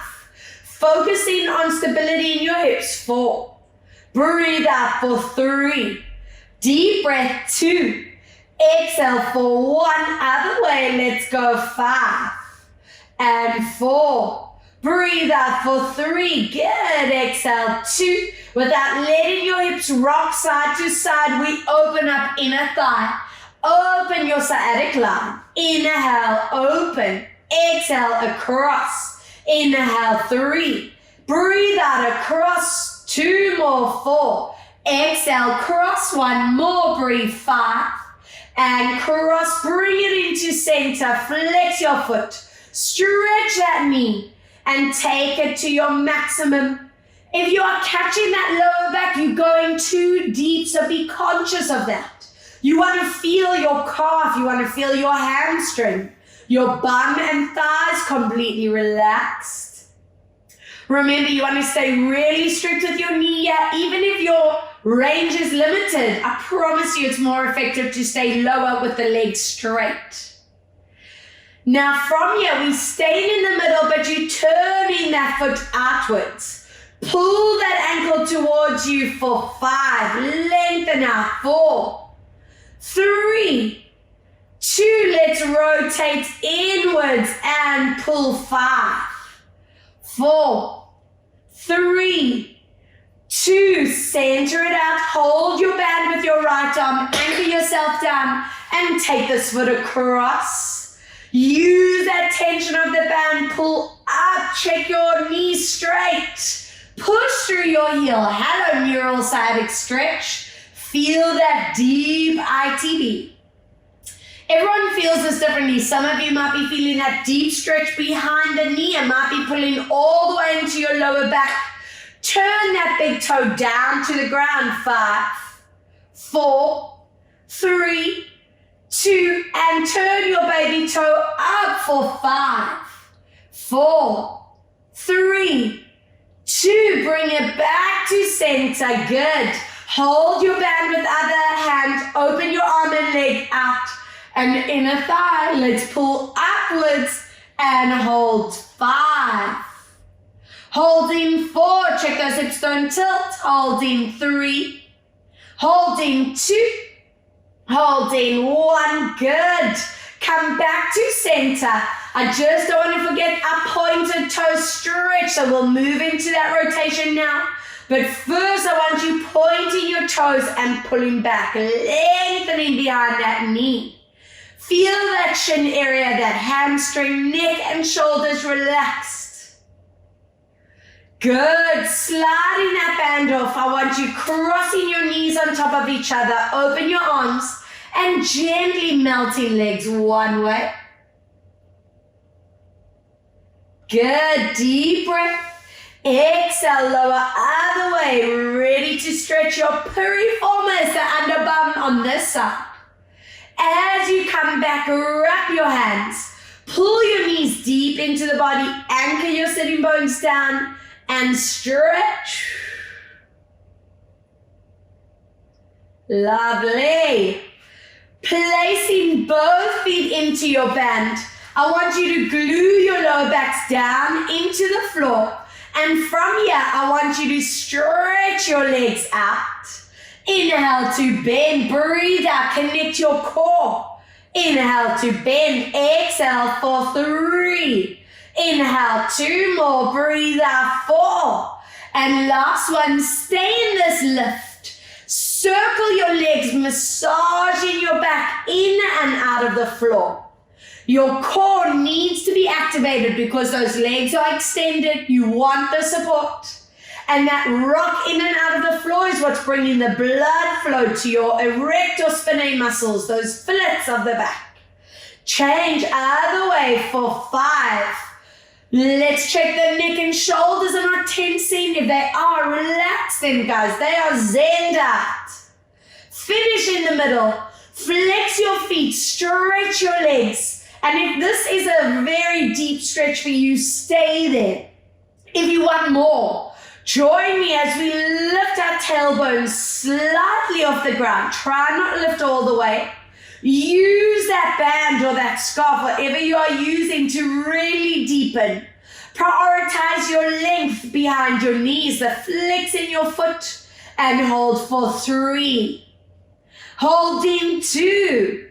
A: Focusing on stability in your hips. 4. Breathe out for 3. Deep breath. 2. Exhale for 1. Other way, let's go. 5. And 4. Breathe out for 3. Good. Exhale. 2. Without letting your hips rock side to side, we open up inner thigh. Open your sciatic line. Inhale, open. Exhale, across. Inhale, 3. Breathe out, across. 2 more, 4. Exhale, cross. 1 more, breathe. 5. And cross, bring it into center. Flex your foot. Stretch that knee and take it to your maximum. If you are catching that lower back, you're going too deep, so be conscious of that. You want to feel your calf, you want to feel your hamstring, your bum and thighs completely relaxed. Remember, you want to stay really strict with your knee here. Even if your range is limited, I promise you it's more effective to stay lower with the legs straight. Now from here, we stay in the middle, but you're turning that foot outwards. Pull that ankle towards you for 5. Lengthen out. 4. 3. 2. Let's rotate inwards and pull. 5. 4. 3. 2. Center it out. Hold your band with your right arm. Anchor yourself down and take this foot across. Use that tension of the band. Pull up. Check your knees straight. Push through your heel. Hello, neural sciatic stretch. Feel that deep ITB. Everyone feels this differently. Some of you might be feeling that deep stretch behind the knee and might be pulling all the way into your lower back. Turn that big toe down to the ground. 5, 4, 3, 2, and turn your baby toe up for 5, 4, 3, 2. Bring it back to center. Good. Hold your band with other hand. Open your arm and leg out. And inner thigh. Let's pull upwards and hold. 5. Holding 4. Check those hips don't tilt. Holding 3. Holding 2. Holding 1. Good. Come back to center. I just don't want to forget our pointed toe stretch. So we'll move into that rotation now. But first I want you pointing your toes and pulling back. Lengthening behind that knee. Feel that shin area, that hamstring, neck and shoulders relaxed. Good. Sliding that band off. I want you crossing your knees on top of each other. Open your arms and gently melting legs one way. Good. Deep breath. Exhale, lower other way. Ready to stretch your piriformis, the underbum on this side. As you come back, wrap your hands. Pull your knees deep into the body. Anchor your sitting bones down and stretch. Lovely. Placing both feet into your band. I want you to glue your lower backs down into the floor. And from here, I want you to stretch your legs out. Inhale to bend, breathe out, connect your core. Inhale to bend, exhale for 3. Inhale, 2 more, breathe out, 4. And last one, stay in this lift. Circle your legs, massaging your back in and out of the floor. Your core needs to be activated because those legs are extended. You want the support. And that rock in and out of the floor is what's bringing the blood flow to your erector spinae muscles, those fillets of the back. Change other way for 5. Let's check the neck and shoulders are not tensing. If they are, relax them, guys. They are zenned out. Finish in the middle. Flex your feet, stretch your legs. And if this is a very deep stretch for you, stay there. If you want more, join me as we lift our tailbones slightly off the ground. Try not to lift all the way. Use that band or that scarf, whatever you are using, to really deepen. Prioritize your length behind your knees, the flex in your foot, and hold for 3. Hold in 2.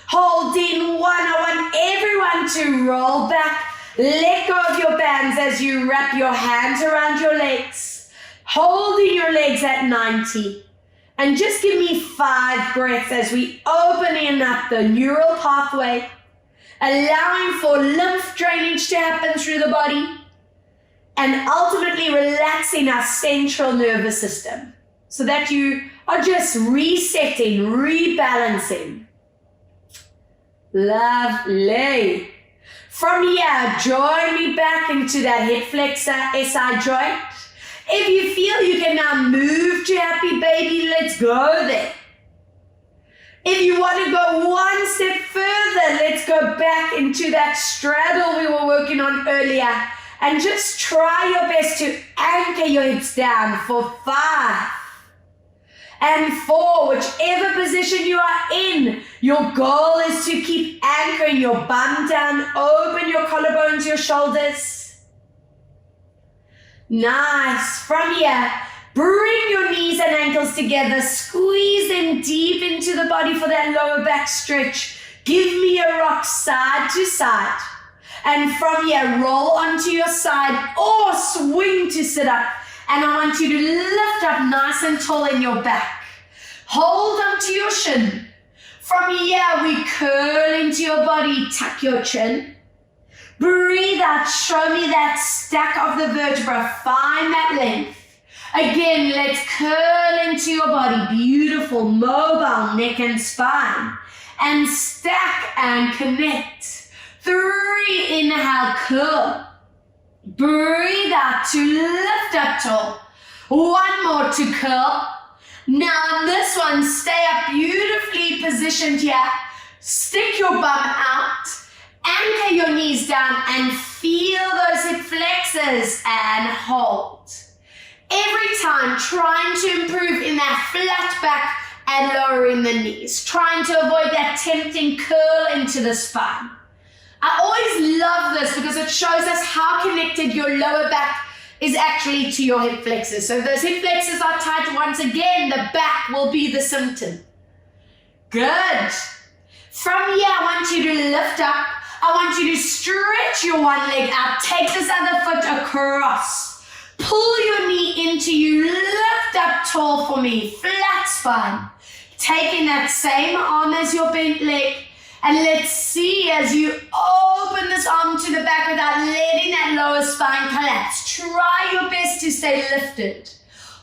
A: Hold in 1. I want everyone to roll back. Let go of your bands as you wrap your hands around your legs. Holding your legs at 90. And just give me 5 breaths as we open up the neural pathway, allowing for lymph drainage to happen through the body, and ultimately relaxing our central nervous system so that you are just resetting, rebalancing. Lovely. From here, join me back into that hip flexor SI joint. If you feel you can now move to happy baby, let's go there. If you want to go one step further, let's go back into that straddle we were working on earlier and just try your best to anchor your hips down for 5 and 4, whichever position you are in. Your goal is to keep anchoring your bum down, open your collarbones, your shoulders. Nice. From here, bring your knees and ankles together, squeeze them deep into the body for that lower back stretch. Give me a rock side to side. And from here, roll onto your side or swing to sit up. And I want you to lift up nice and tall in your back. Hold onto your shin. From here, we curl into your body, tuck your chin. Breathe out, show me that stack of the vertebra, find that length. Again, let's curl into your body, beautiful, mobile neck and spine. And stack and connect. 3, inhale, curl. Breathe out to lift up tall. 1 more to curl. Now on this one, stay up beautifully positioned here. Stick your bum out. Anchor your knees down and feel those hip flexors and hold. Every time trying to improve in that flat back and lowering the knees. Trying to avoid that tempting curl into the spine. I always love this because it shows us how connected your lower back is actually to your hip flexors. So if those hip flexors are tight, once again, the back will be the symptom. Good. From here, I want you to lift up. I want you to stretch your one leg out. Take this other foot across. Pull your knee into you. Lift up tall for me. Flat spine. Taking that same arm as your bent leg And let's see as you open this arm to the back without letting that lower spine collapse. Try your best to stay lifted.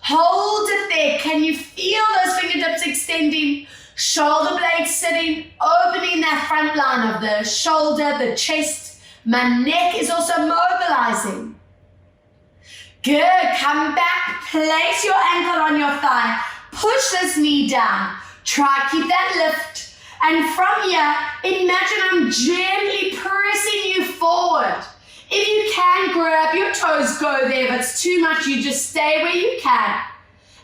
A: Hold it there. Can you feel those fingertips extending? Shoulder blades sitting, opening that front line of the shoulder, the chest. My neck is also mobilizing. Good. Come back. Place your ankle on your thigh. Push this knee down. Try keep that lift. And from here, imagine I'm gently pressing you forward. If you can, grab your toes, go there. If it's too much, you just stay where you can.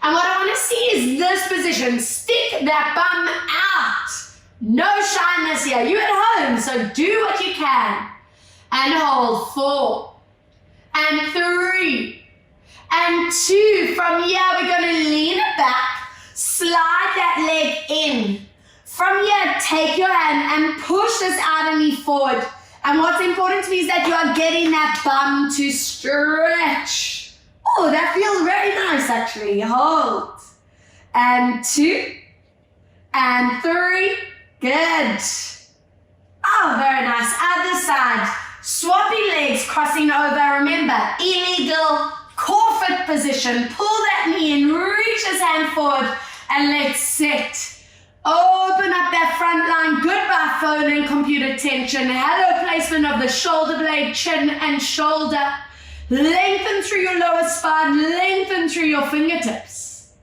A: And what I want to see is this position. Stick that bum out. No shyness here. You're at home, so do what you can. And hold. 4 and 3 and 2. From here, we're going to lean it back. Slide that leg in. From here, take your hand and push this outer knee forward. And what's important to me is that you are getting that bum to stretch. Oh, that feels very nice actually. Hold. And 2 and 3. Good. Oh, very nice. Other side. Swapping legs, crossing over. Remember, illegal core fit position. Pull that knee in, reach this hand forward, and let's sit. Open up that front line. Goodbye phone and computer tension. Hello placement of the shoulder blade, chin and shoulder. Lengthen through your lower spine. Lengthen through your fingertips.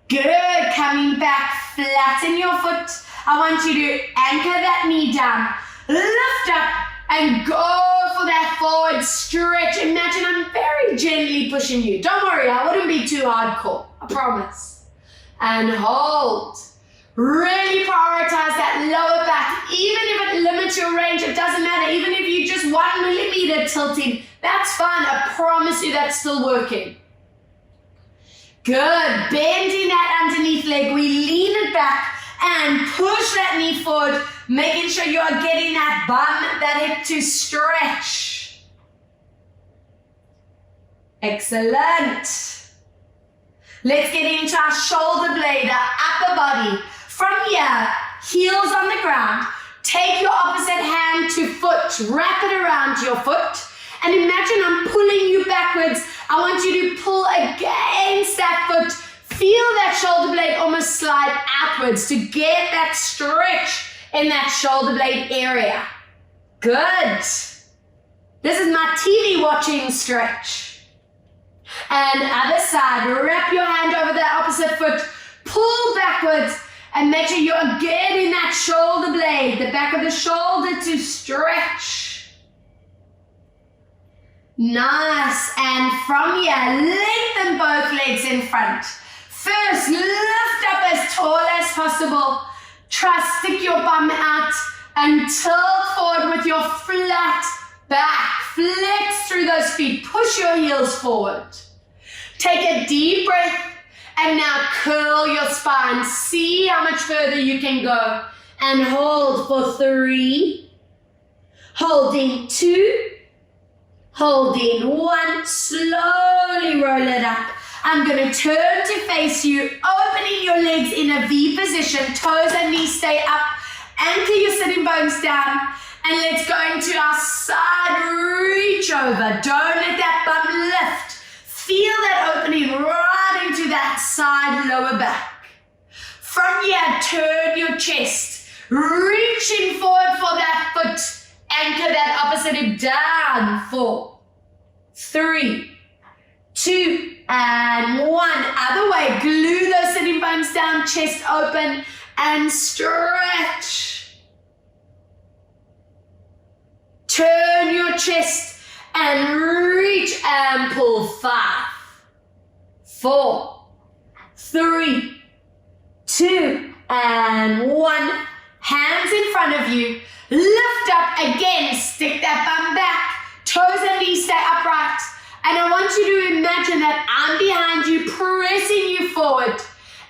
A: Good. Coming back. Flatten your foot. I want you to anchor that knee down. Lift up and go for that forward stretch. Imagine I'm very gently pushing you. Don't worry, I wouldn't be too hardcore. I promise. And hold. Really prioritize that lower back. Even if it limits your range, it doesn't matter. Even if you just 1 millimeter tilting, that's fine. I promise you that's still working. Good. Bending that underneath leg. We lean it back and push that knee forward, making sure you are getting that bum, that hip to stretch. Excellent. Let's get into our shoulder blade, our upper body. From here, heels on the ground. Take your opposite hand to foot. Wrap it around your foot. And imagine I'm pulling you backwards. I want you to pull against that foot. Feel that shoulder blade almost slide outwards to get that stretch in that shoulder blade area. Good. This is my TV watching stretch. And other side, wrap your hand over the opposite foot, pull backwards, and make sure you are getting that shoulder blade, the back of the shoulder to stretch. Nice. And from here, lengthen both legs in front. First, lift up as tall as possible. Try stick your bum out and tilt forward with your flat back. Flex through those feet. Push your heels forward. Take a deep breath and now curl your spine. See how much further you can go. And hold for 3. Holding 2. Holding 1. Slowly roll it up. I'm going to turn to face you, opening your legs in a V position. Toes and knees stay up. Anchor your sitting bones down. And let's go into our side reach over. Don't let that bum lift. Feel that opening right into that side lower back. From here, turn your chest. Reaching forward for that foot. Anchor that opposite hip down. 4, 3, 2, and 1. Other way. Glue those sitting bones down. Chest open and stretch. Turn your chest and reach and pull. 5, 4, 3, 2, and 1. Hands in front of you. Lift up again. Stick that bum back. Toes and knees stay upright. And I want you to imagine that I'm behind you, pressing you forward,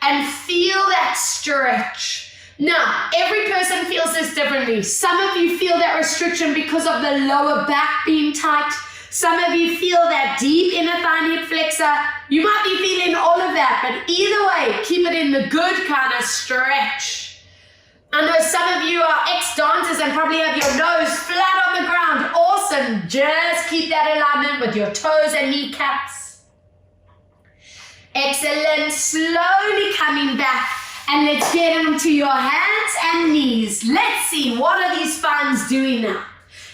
A: and feel that stretch. Now, every person feels this differently. Some of you feel that restriction because of the lower back being tight. Some of you feel that deep inner thigh hip flexor. You might be feeling all of that, but either way, keep it in the good kind of stretch. I know some of you are ex-dancers and probably have your nose flat on the ground. Awesome. Just keep that alignment with your toes and kneecaps. Excellent. Slowly coming back. And let's get into your hands and knees. Let's see, what are these spines doing now?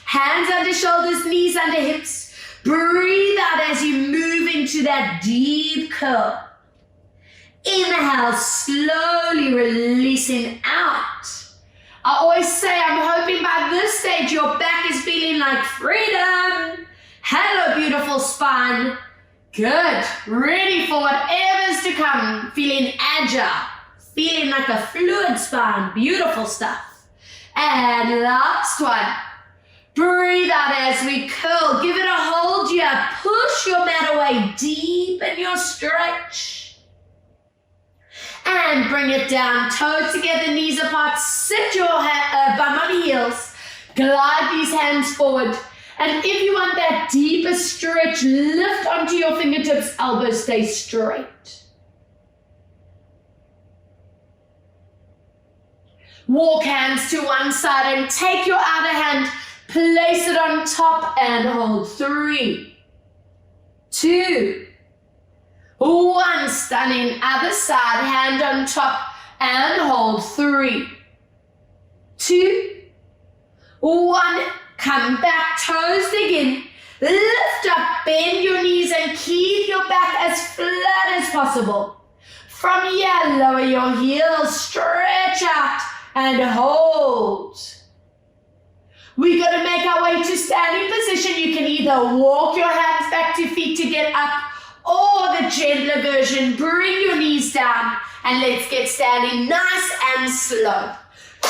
A: Hands under shoulders, knees under hips. Breathe out as you move into that deep curl. Inhale, slowly releasing out. I always say, I'm hoping by this stage your back is feeling like freedom. Hello, beautiful spine. Good. Ready for whatever's to come. Feeling agile. Feeling like a fluid spine. Beautiful stuff. And last one. Breathe out as we curl. Give it a hold here. Push your mat away. Deepen your stretch. And bring it down. Toes together, knees apart. Sit your bum on heels. Glide these hands forward. And if you want that deeper stretch, lift onto your fingertips. Elbows stay straight. Walk hands to one side and take your outer hand. Place it on top and hold. 3, 2, 1. Stunning. Other side, hand on top and hold. 3, 2, 1. Come back, toes again. Lift up, bend your knees and keep your back as flat as possible. From here, lower your heels, stretch out and hold. We got to make our way to standing position. You can either walk your hands back to feet to get up, or the gentler version, bring your knees down and let's get standing nice and slow.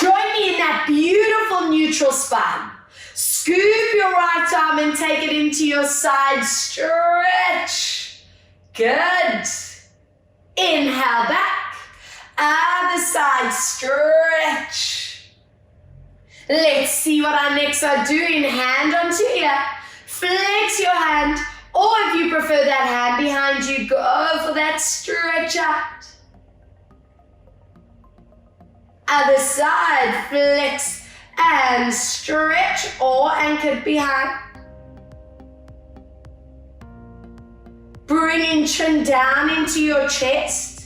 A: Join me in that beautiful neutral spine. Scoop your right arm and take it into your side stretch. Good. Inhale back. Other side stretch. Let's see what our necks are doing. Hand onto ear. Flex your hand. Or if you prefer that hand behind you, go for that stretch out. Other side, flex and stretch or anchored behind. Bringing chin down into your chest.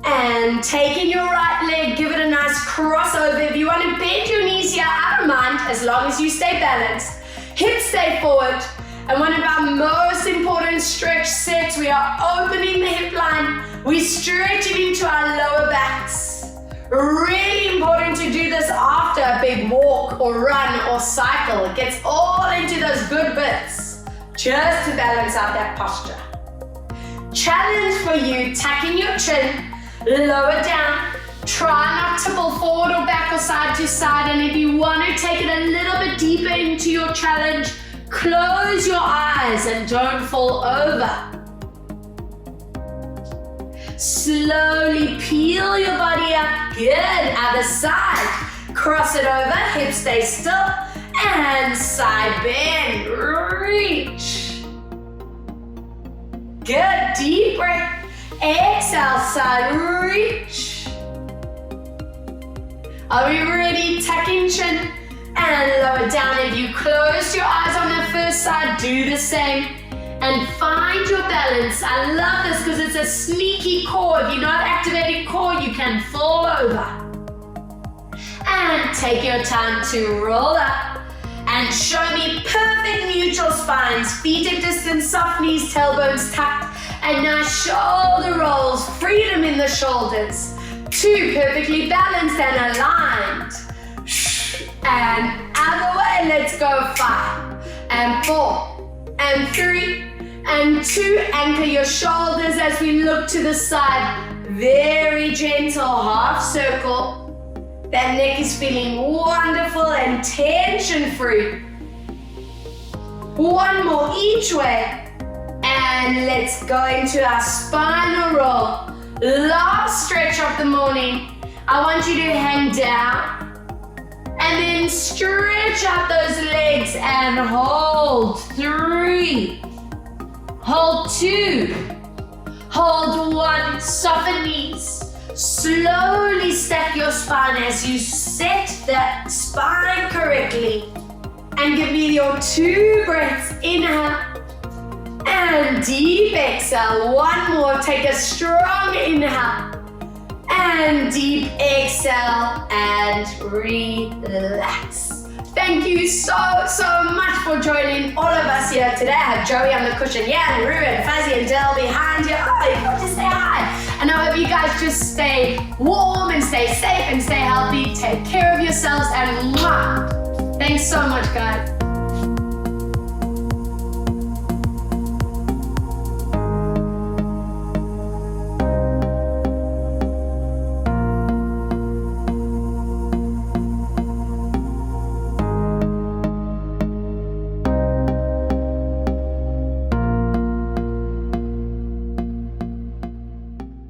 A: And taking your right leg, give it a nice crossover. If you want to bend your knees here, I don't mind, as long as you stay balanced. Hips stay forward. And one of our most important stretch sets, we are opening the hip line. We stretch it into our lower backs. Really important to do this after a big walk or run or cycle. It gets all into those good bits, just to balance out that posture. Challenge for you, tucking your chin, lower down. Try not to pull forward or back or side to side. And if you want to take it a little bit deeper into your challenge, close your eyes and don't fall over. Slowly peel your body up. Good. Other side. Cross it over. Hips stay still. And side bend. Reach. Good. Deep breath. Exhale, side reach. Are we ready? Tucking chin and lower down. If you close your eyes on the first side, do the same. And find your balance. I love this because it's a sneaky core. If you're not activating core, you can fall over. And take your time to roll up. And show me perfect neutral spines. Feet at distance, soft knees, tailbones tucked. And nice shoulder rolls, freedom in the shoulders. 2, perfectly balanced and aligned. And other way, let's go. 5, and 4, and 3, and 2. Anchor your shoulders as we look to the side. Very gentle, half circle. That neck is feeling wonderful and tension-free. 1 more each way. And let's go into our spinal roll. Last stretch of the morning. I want you to hang down. And then stretch out those legs and hold. 3. Hold 2.
B: Hold one, soften knees. Slowly step your spine as you set the spine correctly.
A: And give me your 2 breaths. Inhale and deep exhale. One more. Take a strong inhale and deep exhale and relax. Thank you so much for joining all of us here today. I have Joey on the cushion, yeah, and Rue and Fuzzy and Dell behind you. Oh, you got to say hi. And I hope you guys just stay warm and stay safe and stay healthy. Take care of yourselves and mwah. Thanks so much, guys.